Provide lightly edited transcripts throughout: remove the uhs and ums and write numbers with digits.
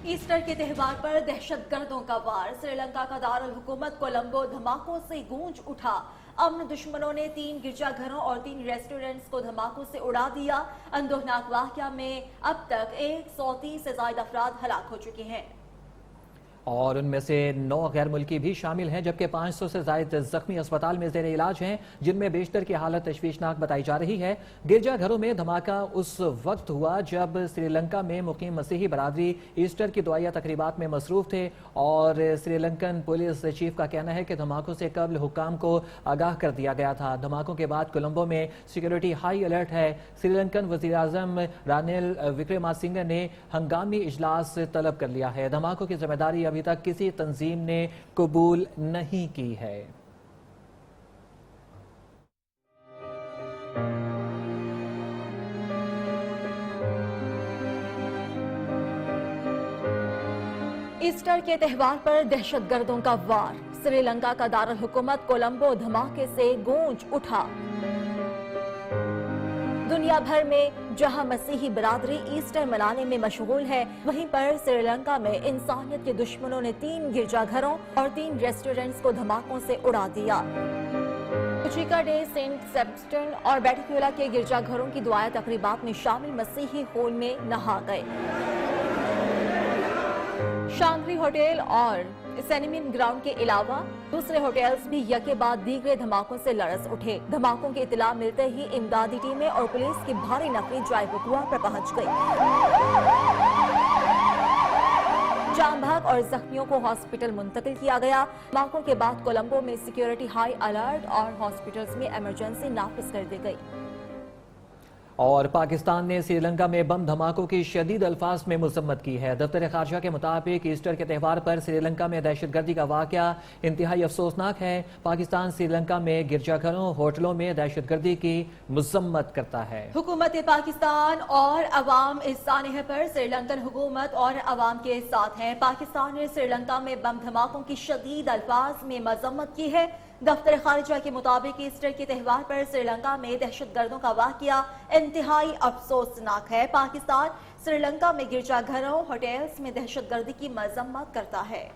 Easter के त्यौहार पर दहशतगर्दों का वार। श्रीलंका का दारुल हुकूमत कोलंबो धमाकों से गूंज उठा। अमन दुश्मनों ने 3 गिरजाघरों और 3 रेस्टोरेंट्स को धमाकों से उड़ा दिया। अंदोहनाक वाक़या में अब तक 130 से ज़ायद अफराद हलाक हो चुके हैं और उनमें से 9 गैर मुल्की भी शामिल हैं, जबकि 500 से ज़ायद जख्मी अस्पताल में ज़ेर इलाज हैं, जिनमें बेशतर की हालत तशवीशनाक बताई जा रही है। गिरजाघरों में धमाका उस वक्त हुआ जब श्रीलंका में मुकीम मसीही बरादरी ईस्टर की दुआया तकरीबात में मसरूफ थे और श्रीलंकन पुलिस चीफ का कहना है कि धमाकों से कबल हुक्काम को आगाह कर दिया गया था। धमाकों के बाद कोलंबो में सिक्योरिटी हाई अलर्ट है। श्रीलंकन वज़ीर आज़म रानिल विक्रमासिंघे ने हंगामी इजलास तलब कर लिया है। धमाकों की जिम्मेदारी अभी तक किसी तंजीम ने कबूल नहीं की है। ईस्टर के त्यौहार पर दहशतगर्दों का वार। श्रीलंका का दारुल हुकूमत कोलंबो धमाके से गूंज उठा। दुनिया भर में जहां मसीही बरादरी ईस्टर मनाने में मशगूल है, वहीं पर श्रीलंका में इंसानियत के दुश्मनों ने 3 गिरजाघरों और 3 रेस्टोरेंट्स को धमाकों से उड़ा दिया। चिका डे, सेंट सेबस्टियन और बैटिक्यूला के गिरजाघरों की दुआया तकरीबात में शामिल मसीही होल में नहा गए। शांग्री होटल और सेनिमिन ग्राउंड के अलावा दूसरे होटल्स भी यके बाद दीगरे धमाकों से लरस उठे। धमाकों की इत्तला मिलते ही इमदादी टीमें और पुलिस की भारी नफरी जाए वक़ुआ पर पहुंच गई। जाम भाग और जख्मियों को हॉस्पिटल मुंतकिल किया गया। धमाकों के बाद कोलंबो में सिक्योरिटी हाई अलर्ट और हॉस्पिटल्स में इमरजेंसी नाफिज कर दी गई। और पाकिस्तान ने श्रीलंका में बम धमाकों की शदीद अल्फाज में मजम्मत की है। दफ्तर खारजा के मुताबिक ईस्टर के त्यौहार पर श्रीलंका में दहशतगर्दी का वाक़या इंतहाई अफसोसनाक है। पाकिस्तान श्रीलंका में गिरजाघरों, होटलों में दहशतगर्दी की मजम्मत करता है। हुकूमत पाकिस्तान और अवाम इस सानह पर श्रीलंकन हुकूमत और अवाम के साथ है। पाकिस्तान ने श्रीलंका में बम धमाकों की शदीद अल्फाज में मजम्मत की है। दफ्तर खारिजा के मुताबिक ईस्टर के त्यौहार पर श्रीलंका में दहशतगर्दों का वाक़या इंतहाई अफसोसनाक है। पाकिस्तान श्रीलंका में गिरजाघरों, होटल्स में दहशतगर्दी की मजम्मत करता है।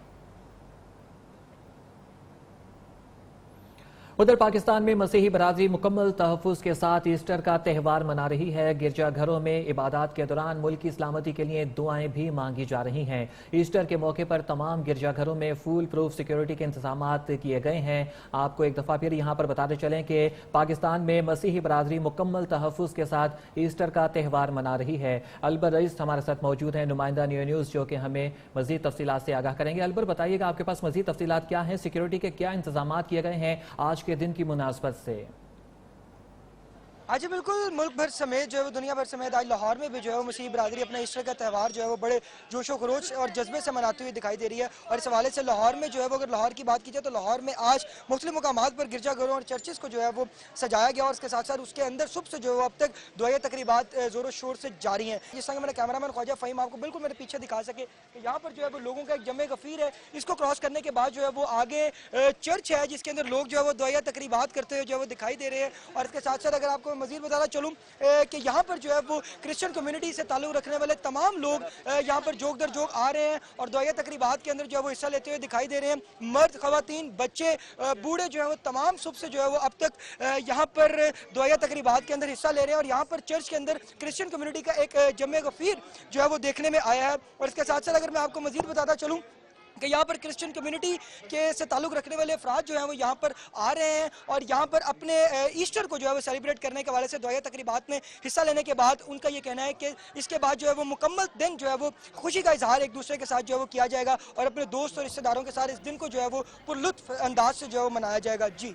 उधर पाकिस्तान में मसीही बरादरी मुकम्मल तहफ़्फ़ुज़ के साथ ईस्टर का त्यौहार मना रही है। गिरजाघरों में इबादत के दौरान मुल्क की सलामती के लिए दुआएं भी मांगी जा रही हैं। ईस्टर के मौके पर तमाम गिरजाघरों में फुल प्रूफ सिक्योरिटी के इंतजामात किए गए हैं। आपको एक दफ़ा फिर यहाँ पर बताते चलें कि पाकिस्तान में मसीही बरादरी मुकम्मल तहफ़्फ़ुज़ के साथ ईस्टर का त्यौहार मना रही है। अलबर रईस हमारे साथ मौजूद हैं, नुमाइंदा न्यू न्यूज़, जो कि हमें मज़ीद तफसीलात से आगाह करेंगे। अलबर, बताइएगा आपके पास मज़ीद तफसीलात क्या हैं, सिक्योरिटी के क्या इंतजामात किए गए हैं आज के दिन की मुनासबत से? आज बिल्कुल मुल्क भर समेत जो है वो दुनिया भर समेत आज लाहौर में भी जो है वो मसीही बरादरी अपना ईस्टर का त्यौहार जो है वो बड़े जोशो खरोश और जज्बे से मनाती हुई दिखाई दे रही है। और इस हवाले से लाहौर में जो है वो अगर लाहौर की बात की जाए तो लाहौर में आज मुख्तलिफ मुकामात पर गिरजाघरों और चर्चेस को जो है वो सजाया गया और उसके साथ साथ उसके अंदर सुबह से जो है वो अब तक दुआया तकरीबात ज़ोर शोर से जारी हैं। जिस तरह मेरा कैमरामैन ख्वाजा फ़हीम आपको बिल्कुल मेरे पीछे दिखा सके कि यहाँ पर जो है वो लोगों का एक जमे गफ़ीर है। इसको क्रॉस करने के बाद जो है वो आगे चर्च है जिसके अंदर लोग जो है वो दुआया तकरीबात करते हुए जो है वो दिखाई दे रहे हैं। और इसके साथ साथ अगर आपको मज़ीद बताना चलूँ कि यहाँ पर जो है वो क्रिश्चियन कम्युनिटी से ताल्लुक़ रखने वाले तमाम लोग यहाँ पर जोक दर जोक आ रहे हैं और दुआया तकरीबात के अंदर जो है वो हिस्सा लेते हुए दिखाई दे रहे हैं। मर्द, ख़वातीन, बच्चे, बूढ़े जो है वो तमाम सुबह से जो है वो अब तक यहाँ पर दुआया तकरीबात के अंदर हिस्सा ले रहे हैं। और यहाँ पर चर्च के अंदर क्रिश्चियन कम्युनिटी का एक जमे गफ़ीर जो है वो देखने में आया है। और इसके साथ साथ अगर मैं आपको मज़ीद बताता चलूँ कि यहाँ पर क्रिश्चियन कम्युनिटी के से ताल्लुक़ रखने वाले अफराद जो हैं वो यहाँ पर आ रहे हैं और यहाँ पर अपने ईस्टर को जो है वो सेलिब्रेट करने के हवाले से दुआया तकरीबात में हिस्सा लेने के बाद उनका ये कहना है कि इसके बाद जो है वो मुकम्मल दिन जो है वो खुशी का इजहार एक दूसरे के साथ जो है वो किया जाएगा और अपने दोस्त और रिश्तेदारों के साथ इस दिन को जो है वो पुरलुत्फ अंदाज से जो है वो मनाया जाएगा। जी,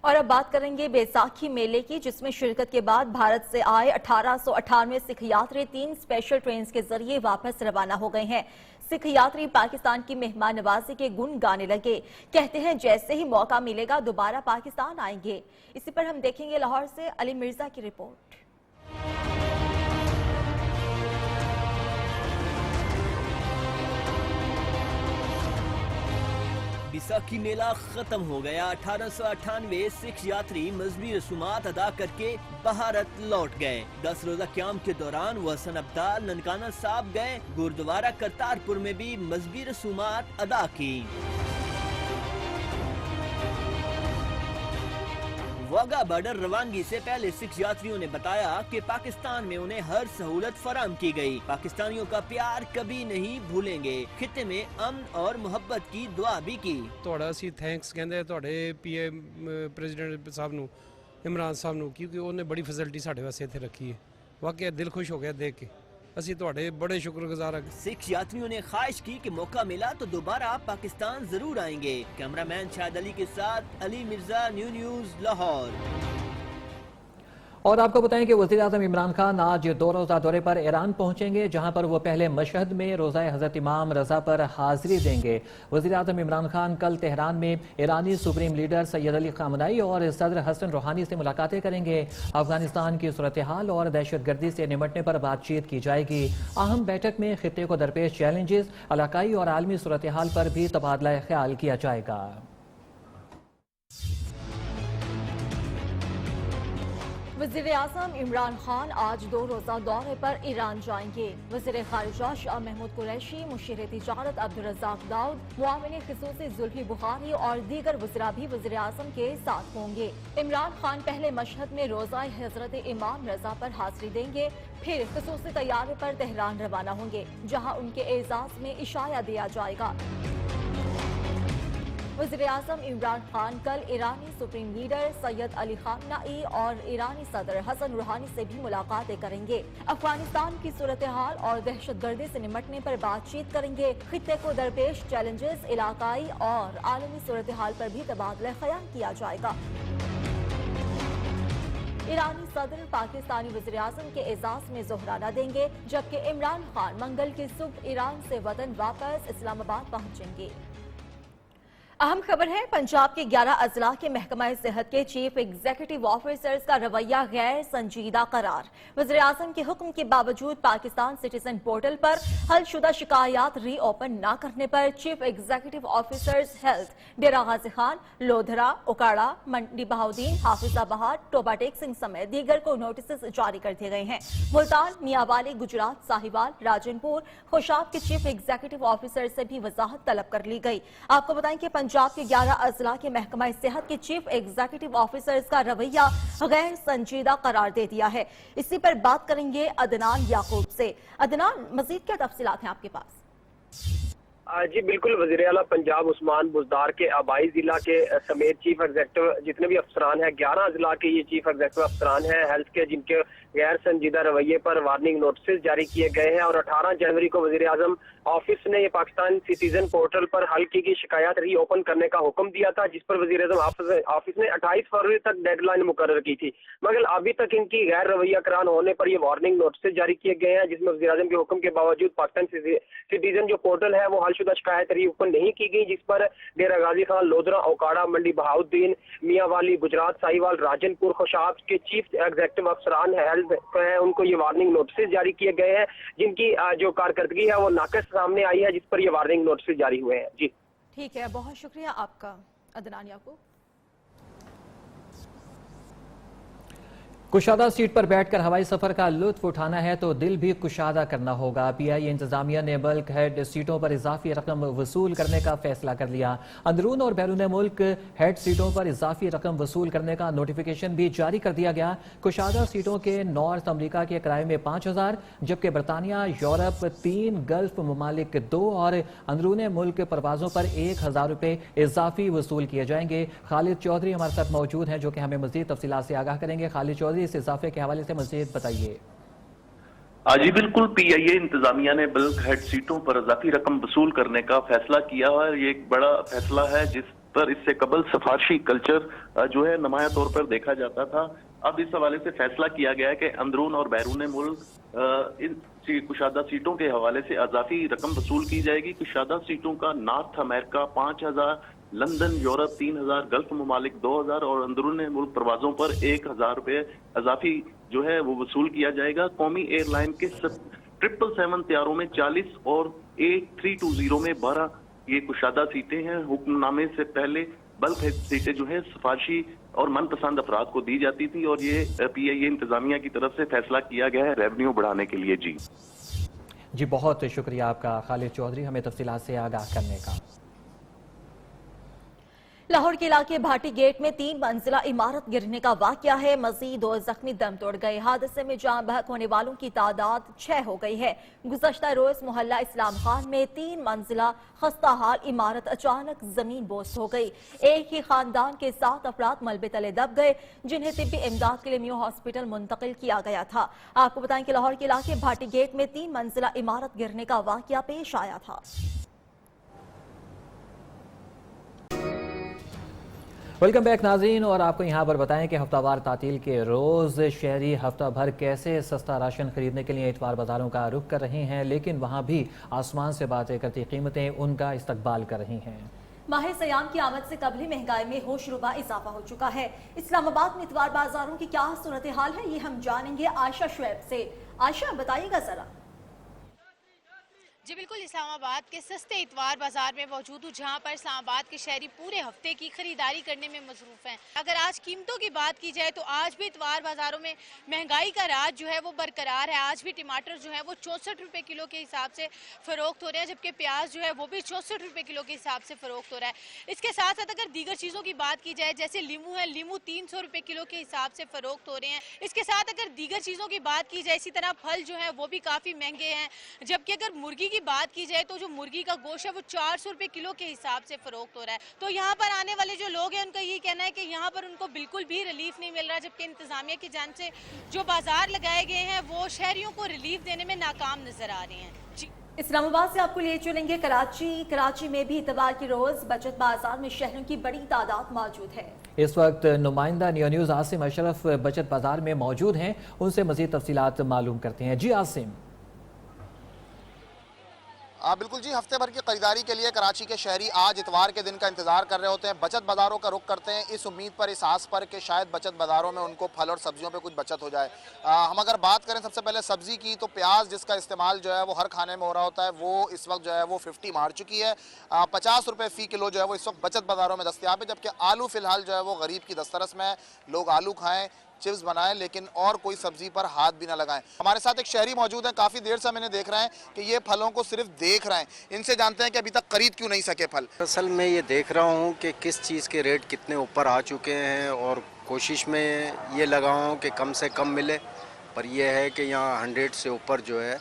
और अब बात करेंगे बैसाखी मेले की, जिसमें शिरकत के बाद भारत से आए 1898 सिख यात्री 3 स्पेशल ट्रेन के जरिए वापस रवाना हो गए हैं। सिख यात्री पाकिस्तान की मेहमान नवाजी के गुण गाने लगे। कहते हैं जैसे ही मौका मिलेगा दोबारा पाकिस्तान आएंगे। इसी पर हम देखेंगे लाहौर से अली मिर्जा की रिपोर्ट। بیساکھی میلہ ختم ہو گیا۔ 1898 سکھ یاتری مذہبی رسومات ادا کر کے بھارت لوٹ گئے۔ 10 روزہ قیام کے دوران وہ حسن ابدال ننکانہ صاحب گئے۔ گردوارہ کرتارپور میں بھی مذہبی رسومات ادا کی۔ واگا بارڈر روانگی سے پہلے سکھ یاتریوں نے بتایا کہ پاکستان میں انہیں ہر سہولت فراہم کی گئی۔ پاکستانیوں کا پیار کبھی نہیں بھولیں گے۔ خطے میں امن اور محبت کی دعا بھی کی۔ ਤੁਹਾਡਾ ਅਸੀਂ ਥੈਂਕਸ ਕਹਿੰਦੇ ਤੁਹਾਡੇ ਪੀਐਮ ਪ੍ਰੈਜ਼ੀਡੈਂਟ ਸਾਹਿਬ ਨੂੰ ਇਮਰਾਨ ਸਾਹਿਬ ਨੂੰ ਕਿਉਂਕਿ ਉਹਨੇ ਬੜੀ ਫੈਸਿਲਿਟੀ ਸਾਡੇ ਵਾਸਤੇ ਇੱਥੇ ਰੱਖੀ ਹੈ। ਵਾਕਿਆ ਦਿਲ ਖੁਸ਼ ਹੋ ਗਿਆ ਦੇਖ کے ਅਸੀਂ ਤੁਹਾਡੇ ਬੜੇ ਸ਼ੁਕਰਗੁਜ਼ਾਰ ਹਾਂ۔ سکھ یاتریوں نے خواہش کی کہ موقع ملا تو دوبارہ پاکستان ضرور آئیں گے۔ کیمرہ مین شاہد علی کے ساتھ علی مرزا، نیوز لاہور۔ اور آپ کو بتائیں کہ وزیر اعظم عمران خان آج 2 روزہ دورے پر ایران پہنچیں گے، جہاں پر وہ پہلے مشہد میں روزہ حضرت امام رضا پر حاضری دیں گے۔ وزیر اعظم عمران خان کل تہران میں ایرانی سپریم لیڈر سید علی خامنئی اور صدر حسن روحانی سے ملاقاتیں کریں گے۔ افغانستان کی صورتحال اور دہشت گردی سے نمٹنے پر بات چیت کی جائے گی۔ اہم بیٹھک میں خطے کو درپیش چیلنجز، علاقائی اور عالمی صورتحال پر بھی تبادلہ خیال کیا جائے گا۔ وزیر اعظم عمران خان آج 2 روزہ دورے پر ایران جائیں گے۔ وزیر خارجہ شاہ محمود قریشی، مشیر تجارت عبدالرزاق داؤد، معاون خصوصی زلفی بخاری اور دیگر وزراء بھی وزیر اعظم کے ساتھ ہوں گے۔ عمران خان پہلے مشہد میں روزہ حضرت امام رضا پر حاضری دیں گے، پھر خصوصی طیارے پر تہران روانہ ہوں گے، جہاں ان کے اعزاز میں عشایہ دیا جائے گا۔ وزیر اعظم عمران خان کل ایرانی سپریم لیڈر سید علی خامنئی اور ایرانی صدر حسن روحانی سے بھی ملاقاتیں کریں گے۔ افغانستان کی صورتحال اور دہشت گردی سے نمٹنے پر بات چیت کریں گے۔ خطے کو درپیش چیلنجز، علاقائی اور عالمی صورتحال پر بھی تبادلہ خیال کیا جائے گا۔ ایرانی صدر پاکستانی وزیر اعظم کے اعزاز میں ظہرانہ دیں گے، جبکہ عمران خان منگل کی صبح ایران سے وطن واپس اسلام آباد پہنچیں گے۔ اہم خبر ہے، پنجاب کے 11 اضلاع کے محکمہ صحت کے چیف ایگزیکٹو آفیسرز کا رویہ غیر سنجیدہ قرار۔ وزیر اعظم کے حکم کے باوجود پاکستان سٹیزن پورٹل پر حل شدہ شکایات ری اوپن نہ کرنے پر chief executive officers health Dera Ghazi Khan, Lodhra, Okara, منڈی بہاؤدین، حافظ آباد، ٹوبا ٹیک سنگھ سمیت دیگر کو نوٹسز جاری کر دیے گئے ہیں۔ ملتان، میاوالی، گجرات، ساہیوال، راجن پور، خوشاب کے چیف ایگزیکٹو آفیسر سے بھی وضاحت طلب کر لی گئی۔ آپ کو بتائیں کہ پنجاب کے 11 اضلاع کے محکمہ صحت کے چیف ایگزیکٹو آفیسرز کا رویہ غیر سنجیدہ قرار دے دیا ہے۔ اسی پر بات کریں گے عدنان یعقوب سے۔ عدنان، مزید کیا تفصیلات ہیں آپ کے پاس؟ جی بالکل، وزیر اعلیٰ پنجاب عثمان بزدار کے آبائی ضلع کے سمیت چیف ایگزیکٹو جتنے بھی افسران ہیں، 11 اضلاع کے یہ چیف ایگزیکٹو افسران ہیں ہیلتھ کے، جن کے غیر سنجیدہ رویے پر وارننگ نوٹسز جاری کیے گئے ہیں، اور 18 جنوری کو وزیر اعظم آفس نے یہ پاکستان سٹیزن پورٹل پر حل کی شکایات ری اوپن کرنے کا حکم دیا تھا، جس پر وزیر اعظم آفس نے 28 فروری تک ڈیڈ لائن مقرر کی تھی، مگر ابھی تک ان کی غیر رویہ کران ہونے پر یہ وارننگ نوٹسز جاری کیے گئے ہیں، جس میں وزیر اعظم کے حکم کے باوجود پاکستان سٹیزن جو پورٹل ہے وہ حل شدہ شکایت ری اوپن نہیں کی گئی، جس پر ڈیرہ غازی خان، لودھرا، اوکاڑا، منڈی بہاؤدین، میاں والی، گجرات، ساہیوال، راجن پور، خوشاب کے چیف ایگزیکٹو افسران ہیلتھ ہیں، ان کو یہ وارننگ نوٹسز جاری کیے گئے ہیں، جن کی جو کارکردگی ہے وہ ناقص سامنے آئی ہے، جس پر یہ وارننگ نوٹسز جاری ہوئے ہیں۔ جی ٹھیک ہے، بہت شکریہ آپ کا عدنان یعقوب۔ کشادہ سیٹ پر بیٹھ کر ہوائی سفر کا لطف اٹھانا ہے تو دل بھی کشادہ کرنا ہوگا۔ پی آئی اے انتظامیہ نے بلک ہیڈ سیٹوں پر اضافی رقم وصول کرنے کا فیصلہ کر لیا۔ اندرون اور بیرون ملک ہیڈ سیٹوں پر اضافی رقم وصول کرنے کا نوٹیفیکیشن بھی جاری کر دیا گیا۔ کشادہ سیٹوں کے نارتھ امریکہ کے کرائے میں 5000، جبکہ برطانیہ، یورپ 3، گلف ممالک 2 اور اندرون ملک پروازوں پر 1000 روپے اضافی وصول کیے جائیں گے۔ خالد چودھری ہمارے ساتھ موجود ہیں جو کہ ہمیں مزید تفصیلات سے آگاہ کریں گے۔ خالد چودھری، اس اضافے کے حوالے سے مزید بتائیے۔ جی بالکل، پی آئی اے انتظامیہ نے بلک ہیڈ سیٹوں پر اضافی رقم وصول کرنے کا فیصلہ کیا ہے۔ یہ ایک بڑا فیصلہ ہے جس پر اس سے قبل سفارشی کلچر جو ہے نمایاں طور پر دیکھا جاتا تھا۔ اب اس حوالے سے فیصلہ کیا گیا ہے کہ اندرون اور بیرون ملک ان کشادہ سیٹوں کے حوالے سے اضافی رقم وصول کی جائے گی۔ کشادہ سیٹوں کا نارتھ امریکہ 5000، لندن، یورپ 3000، گلف ممالک 2000 اور اندرون ملک پروازوں پر 1000 روپے اضافی جو ہے وہ وصول کیا جائے گا۔ قومی ایئر لائن کے 777 طیاروں میں 40 اور A320 میں 12 ये कुशादा सीटें हैं। हुक्मनामे से पहले बल्क हेड सीटें जो है सिफारशी और मनपसंद अफराद को दी जाती थी और ये PIA इंतजामिया की तरफ से फैसला किया गया है रेवेन्यू बढ़ाने के लिए। जी बहुत शुक्रिया आपका खालिद चौधरी, हमें तफसीलात से आगाह करने का। लाहौर के इलाके भाटी गेट में 3 मंजिला इमारत गिरने का वाकया है। मजीद 2 जख्मी दम तोड़ गए। हादसे में जान बहक होने वालों की तादाद 6 हो गई है। गुज़श्ता रोज मोहल्ला इस्लाम खान में 3 मंजिला खस्ता हाल इमारत अचानक जमीन बोस हो गई। एक ही खानदान के 7 अफराद मलबे तले दब गए, जिन्हें तिब्बी इमदाद के लिए मियो हॉस्पिटल मुंतकिल किया गया था। आपको बताएं कि लाहौर के इलाके भाटी गेट में 3 मंजिला इमारत गिरने का वाकया पेश आया था। वेलकम बैक नाज़रीन, और आपको यहाँ पर बताएं कि हफ्तावार तातील के रोज़ शहरी हफ्ता भर कैसे सस्ता राशन खरीदने के लिए इतवार बाज़ारों का रुख कर रहे हैं, लेकिन वहाँ भी आसमान से बातें करती कीमतें उनका इस्तकबाल कर रही हैं। माह सयाम की आमद से कबल ही महंगाई में होशरुबा इजाफा हो चुका है। इस्लामाबाद में इतवार बाजारों की क्या सूरत हाल है, ये हम जानेंगे आयशा शुएब से। आयशा बताइएगा जरा। जी बिल्कुल, इस्लामाबाद के सस्ते इतवार बाजार में मौजूद हूँ, जहाँ पर इस्लामाबाद के शहरी पूरे हफ्ते की खरीदारी करने में मसरूफ़ हैं। अगर आज कीमतों की बात की जाए तो आज भी इतवार बाजारों में महंगाई का राज जो है वो बरकरार है। आज भी टमाटर जो है वो 64 रुपये किलो के हिसाब से फ़रोख्त हो रहे हैं, जबकि प्याज जो है वो भी 64 रुपये किलो के हिसाब से फ़रोख्त हो रहा है। इसके साथ साथ अगर दीगर चीज़ों की बात की जाए, जैसे लीमू है, लीमू 300 रुपये किलो के हिसाब से फ़रोख्त हो रहे हैं। इसके साथ अगर दीगर चीज़ों की बात की जाए, इसी तरह फल जो है वो भी काफ़ी महंगे हैं। जबकि अगर मुर्गी की बात की जाए तो जो मुर्गी का गोश्त है वो 400 रुपये किलो के हिसाब से फरोख्त हो रहा है। तो यहाँ पर आने वाले जो लोग हैं उनका यही कहना है कि यहाँ पर उनको बिल्कुल भी रिलीफ नहीं मिल रहा, जबकि इंतजामिया की जान से जो बाजार लगाए गए हैं वो शहरियों को रिलीफ देने में नाकाम नजर आ रहे हैं। जी इस्लामाबाद से आपको लिए चलेंगे कराची में भी इतवार की रोज बचत बाजार में शहरों की बड़ी तादाद मौजूद है। इस वक्त नुमाइंदा न्यूज़ आसिम अशरफ बचत बाजार में मौजूद हैं, उनसे मजीद तफसीलात मालूम करते हैं। जी आसिम। बिल्कुल जी, हफ्ते भर की खरीदारी के लिए कराची के शहरी आज इतवार के दिन का इंतजार कर रहे होते हैं, बचत बाजारों का रुख करते हैं इस उम्मीद पर, इस आस पर कि शायद बचत बाजारों में उनको फल और सब्जियों पे कुछ बचत हो जाए। हम अगर बात करें सबसे पहले सब्जी की, तो प्याज जिसका इस्तेमाल जो है वो हर खाने में हो रहा होता है, वो इस वक्त जो है वो 50 मार चुकी है। 50 रुपये फ़ी किलो जो है वो इस वक्त बचत बाजारों में दस्तियाब है। जबकि आलू फ़िलहाल जो है वो गरीब की दस्तरस में है, लोग आलू खाएँ, चिप्स बनाएं, लेकिन और कोई सब्जी पर हाथ भी ना लगाएं। हमारे साथ एक शहरी मौजूद हैं, काफ़ी देर से मैंने देख रहे हैं कि ये फलों को सिर्फ देख रहे हैं। इनसे जानते हैं कि अभी तक खरीद क्यों नहीं सके फल। असल में ये देख रहा हूँ कि किस चीज़ के रेट कितने ऊपर आ चुके हैं, और कोशिश में ये लगा हूँ कि कम से कम मिले, पर यह है कि यहाँ 100 से ऊपर जो है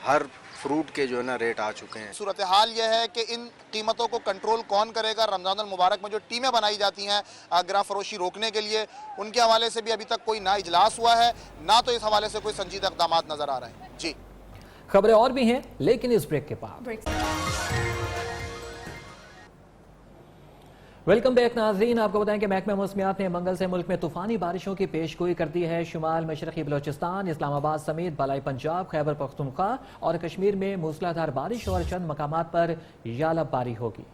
हर फ्रूट के जो है ना रेट आ चुके हैं। सूरत हाल ये है कि इन कीमतों को कंट्रोल कौन करेगा। रमज़ान अल मुबारक में जो टीमें बनाई जाती हैं गिरा फरोशी रोकने के लिए, उनके हवाले से भी अभी तक कोई ना इजलास हुआ है, ना तो इस हवाले से कोई संजीदा इक़दाम नज़र आ रहे हैं। जी खबरें और भी हैं, लेकिन इस ब्रेक के बाद। वेलकम बैक नाज़रीन, आपको बताएं कि महकमा मौसमियात ने मंगल से मुल्क में तूफानी बारिशों की पेशगोई कर दी है। शुमाल मशरक़ी बलोचिस्तान, इस्लामाबाद समेत बलाई पंजाब, खैबर पख्तूनख्वा और कश्मीर में मूसलाधार बारिश और चंद मकामात पर यालाबारी होगी।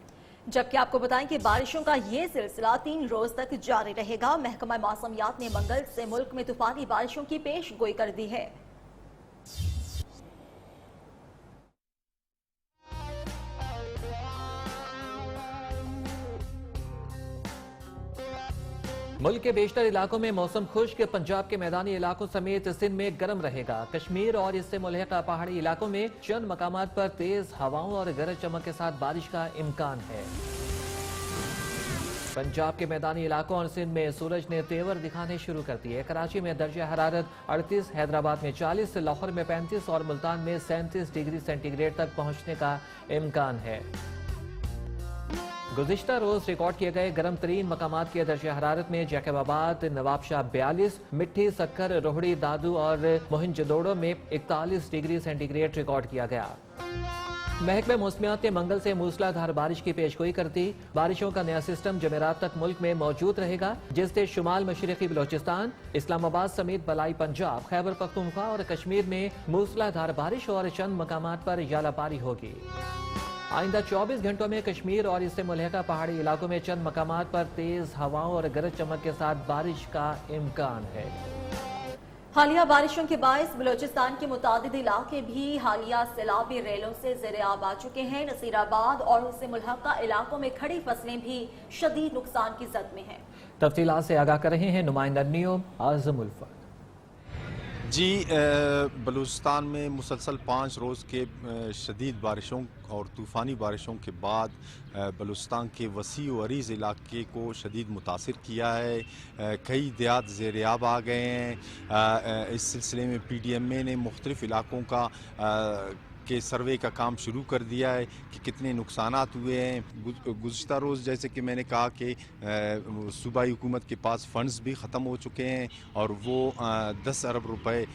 जबकि आपको बताएं कि बारिशों का ये सिलसिला 3 रोज तक जारी रहेगा। महकमा मौसमियात ने मंगल से मुल्क में तूफानी बारिशों की पेशगोई कर दी है। मुल्क के बेशतर इलाकों में मौसम खुश्क, पंजाब के मैदानी इलाकों समेत सिंध में गर्म रहेगा। कश्मीर और इससे मुल्हिका पहाड़ी इलाकों में चंद मकामात पर तेज हवाओं और गरज चमक के साथ बारिश का इम्कान है। पंजाब के मैदानी इलाकों और सिंध में सूरज ने तेवर दिखाने शुरू कर दिए। कराची में दर्जा हरारत 38, हैदराबाद में 40, लाहौर में 35 और मुल्तान में 37 डिग्री सेंटीग्रेड तक पहुंचने का इम्कान है। गुज़िश्ता रोज रिकॉर्ड किए गए गर्म तरीन मकामात के दर्जा हरारत में जैकबाबाद, नवाबशाह 42, मिट्टी, सक्कर, रोहड़ी, दादू और मोहनजोदड़ो में 41 डिग्री सेंटीग्रेड रिकॉर्ड किया गया। महकमे मौसमियात ने मंगल से मूसलाधार बारिश की पेशगोई कर दी। बारिशों का नया सिस्टम जमेरात तक मुल्क में मौजूद रहेगा, जिससे शुमाल मशरक़ी बलोचिस्तान, इस्लामाबाद समेत बलाई पंजाब, खैबर पख्तूनख्वा और कश्मीर में मूसलाधार बारिश और चंद मकामात पर यालाबारी होगी। आइंदा 24 घंटों में कश्मीर और इससे मुल्हिका पहाड़ी इलाकों में चंद मकामात पर तेज हवाओं और गरज चमक के साथ बारिश का इम्कान है। हालिया बारिशों के बायस बलूचिस्तान के मुतादिद इलाके भी हालिया सैलाबी रेलों से ज़ेर-ए-आब आ चुके हैं। नसीराबाद और उससे मुल्हका इलाकों में खड़ी फसलें भी शदीद नुकसान की जद में हैं। तफसीलात से आगाह कर रहे हैं नुमाइंदा न्यू आज़म उल्फत। जी, बलूचिस्तान में मुसलसल 5 रोज़ के शदीद बारिशों और तूफ़ानी बारिशों के बाद बलूचिस्तान के वसी व अरीज़ इलाके को शदीद मुतासिर किया है। कई देहात ज़ेर-ए-आब आ गए हैं। इस सिलसिले में PDMA ने मुख्तलिफ़ इलाकों के सर्वे का काम शुरू कर दिया है कि कितने नुकसानात हुए हैं। गुज़श्ता रोज़ जैसे कि मैंने कहा कि सूबाई हुकूमत के पास फ़ंड्स भी ख़त्म हो चुके हैं और वो 10 अरब रुपए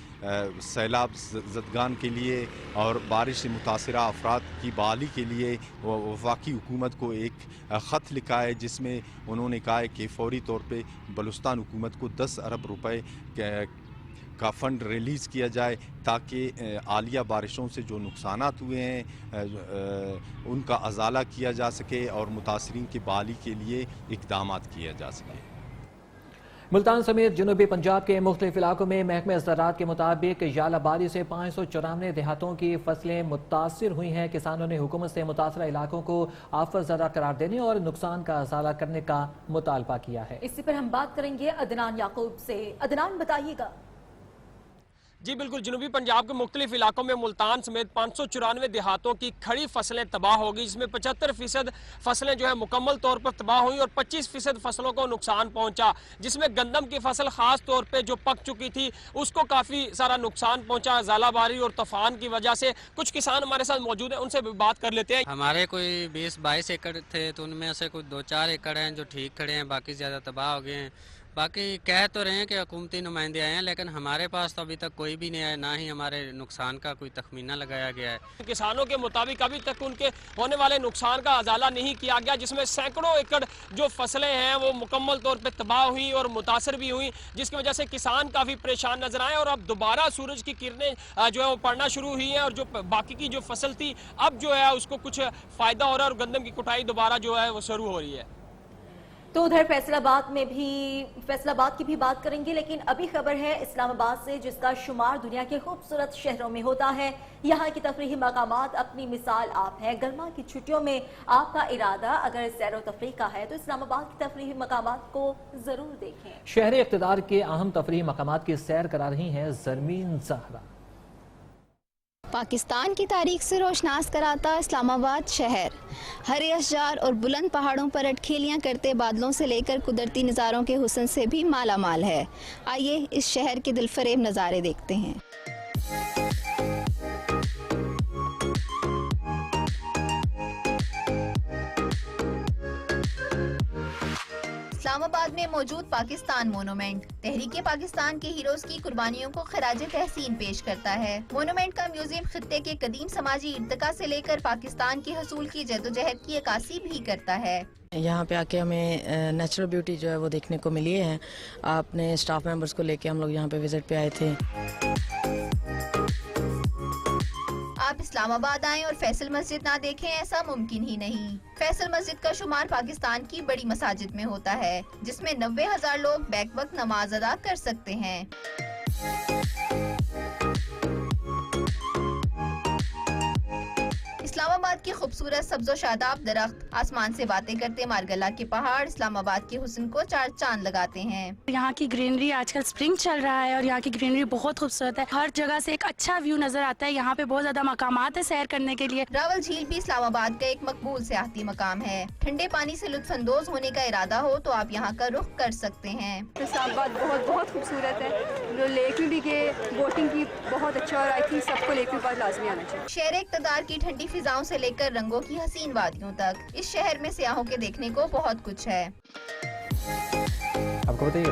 सैलाब ज़दगान के लिए और बारिश से मुतासरा अफराद की बहाली के लिए वफाकी हुकूमत को एक ख़त लिखा है, जिसमें उन्होंने कहा है कि फ़ौरी तौर पे बलूचिस्तान हुकूमत को 10 अरब रुपए का फ़ंड रिलीज़ किया जाए ताकि आलिया बारिशों से जो नुकसानात हुए हैं उनका अजाला किया जा सके और मुतासरीन की बहाली के लिए इक़दामात किया जा सके। मुल्तान समेत जनूबी पंजाब के मुख्तलिफ इलाकों में महकमे ज़राअत के मुताबिक यालाबारी से 594 देहातों की फसलें मुतासिर हुई हैं। किसानों ने हुकूमत से मुतासरा इलाकों को आफत ज़दा करार देने और नुकसान का अजाला करने का मुतालबा किया है। इसी पर हम बात करेंगे अदनान याकूब से। अदनान, बताइएगा। जी बिल्कुल, जनूबी पंजाब के मुख्तलिफ इलाकों में मुल्तान समेत 594 देहातों की खड़ी फसलें तबाह हो गई, जिसमें 75% फसलें जो है मुकम्मल तौर पर तबाह हुई और 25% फसलों को नुकसान पहुंचा, जिसमें गंदम की फसल खास तौर पे जो पक चुकी थी उसको काफ़ी सारा नुकसान पहुंचा ज़ालाबारी और तूफान की वजह से। कुछ किसान हमारे साथ मौजूद हैं, उनसे भी बात कर लेते हैं। हमारे कोई 20-22 एकड़ थे, तो उनमें से कुछ 2-4 एकड़ हैं जो ठीक खड़े हैं, बाकी ज़्यादा तबाह हो गए हैं। बाकी कह तो रहे हैं कि हुकूमती नुमाइंदे आए हैं, लेकिन हमारे पास तो अभी तक कोई भी नहीं आया, ना ही हमारे नुकसान का कोई तखमीना लगाया गया है। किसानों के मुताबिक अभी तक उनके होने वाले नुकसान का अजाला नहीं किया गया, जिसमें सैकड़ों एकड़ जो फसलें हैं वो मुकम्मल तौर पे तबाह हुई और मुतासर भी हुई, जिसकी वजह से किसान काफ़ी परेशान नजर आए। और अब दोबारा सूरज की किरणें जो है वो पड़ना शुरू हुई हैं और जो बाकी की जो फसल थी अब जो है उसको कुछ फ़ायदा हो रहा है और गंदम की कुटाई दोबारा जो है वो शुरू हो रही है। तो उधर फैसलाबाद की भी बात करेंगे, लेकिन अभी खबर है इस्लामाबाद से, जिसका शुमार दुनिया के खूबसूरत शहरों में होता है। यहाँ की तफरीही मकामात अपनी मिसाल आप हैं। गर्मा की छुट्टियों में आपका इरादा अगर सैर व तफरीह का है तो इस्लामाबाद की तफरीही मकामात को जरूर देखें। शहर इक़्तिदार के अहम तफरीही मकामात की सैर करा रही हैं ज़रमीन ज़हरा। पाकिस्तान की तारीख से रोशनास कराता इस्लामाबाद शहर हरे अशजार और बुलंद पहाड़ों पर अटखेलियाँ करते बादलों से लेकर कुदरती नज़ारों के हुस्न से भी माला माल है। आइए इस शहर के दिलफरेब नज़ारे देखते हैं। इस्लामाबाद में मौजूद पाकिस्तान मोनूमेंट तहरीके पाकिस्तान के हीरोज की कुर्बानियों को खराज तहसीन पेश करता है। मोनूमेंट का म्यूजियम खित्ते के कदीम समाजी इर्तिका से लेकर पाकिस्तान की हसूल की जदोजहद की अक्कासी भी करता है। यहाँ पे आके हमें नेचुरल ब्यूटी जो है वो देखने को मिली है। अपने स्टाफ मेंबर्स को लेके हम लोग यहाँ पे विजिट पे आए थे। आप इस्लामाबाद आएं और फैसल मस्जिद ना देखें, ऐसा मुमकिन ही नहीं। फैसल मस्जिद का शुमार पाकिस्तान की बड़ी मसाजिद में होता है, जिसमें 90,000 लोग बैक वक्त नमाज अदा कर सकते हैं। इस्लामाबाद के खूबसूरत सब्ज़ो शादाब दरख्त आसमान से बातें करते मारगला के पहाड़ इस्लामाबाद के हुस्न को चार चांद लगाते हैं। यहाँ की ग्रीनरी, आजकल स्प्रिंग चल रहा है और यहाँ की ग्रीनरी बहुत खूबसूरत है। हर जगह से एक अच्छा व्यू नजर आता है। यहाँ पे बहुत ज्यादा मकामात है सैर करने के लिए। रावल झील भी इस्लामाबाद का एक मकबूल सियाहती मकाम है। ठंडे पानी से लुत्फानंदोज होने का इरादा हो तो आप यहाँ का रुख कर सकते हैं। इस्लामाबाद बहुत खूबसूरत है। लेक में भी गए, बोटिंग की बहुत अच्छा, और आई थिंक सबको लेक में लाजमी आना चाहिए। शहर इक़्तिदार की ठंडी फिजाओं से लेकर रंगों की हसीन वादियों तक इस शहर में सियाहों के देखने को बहुत कुछ है। आपको बताइए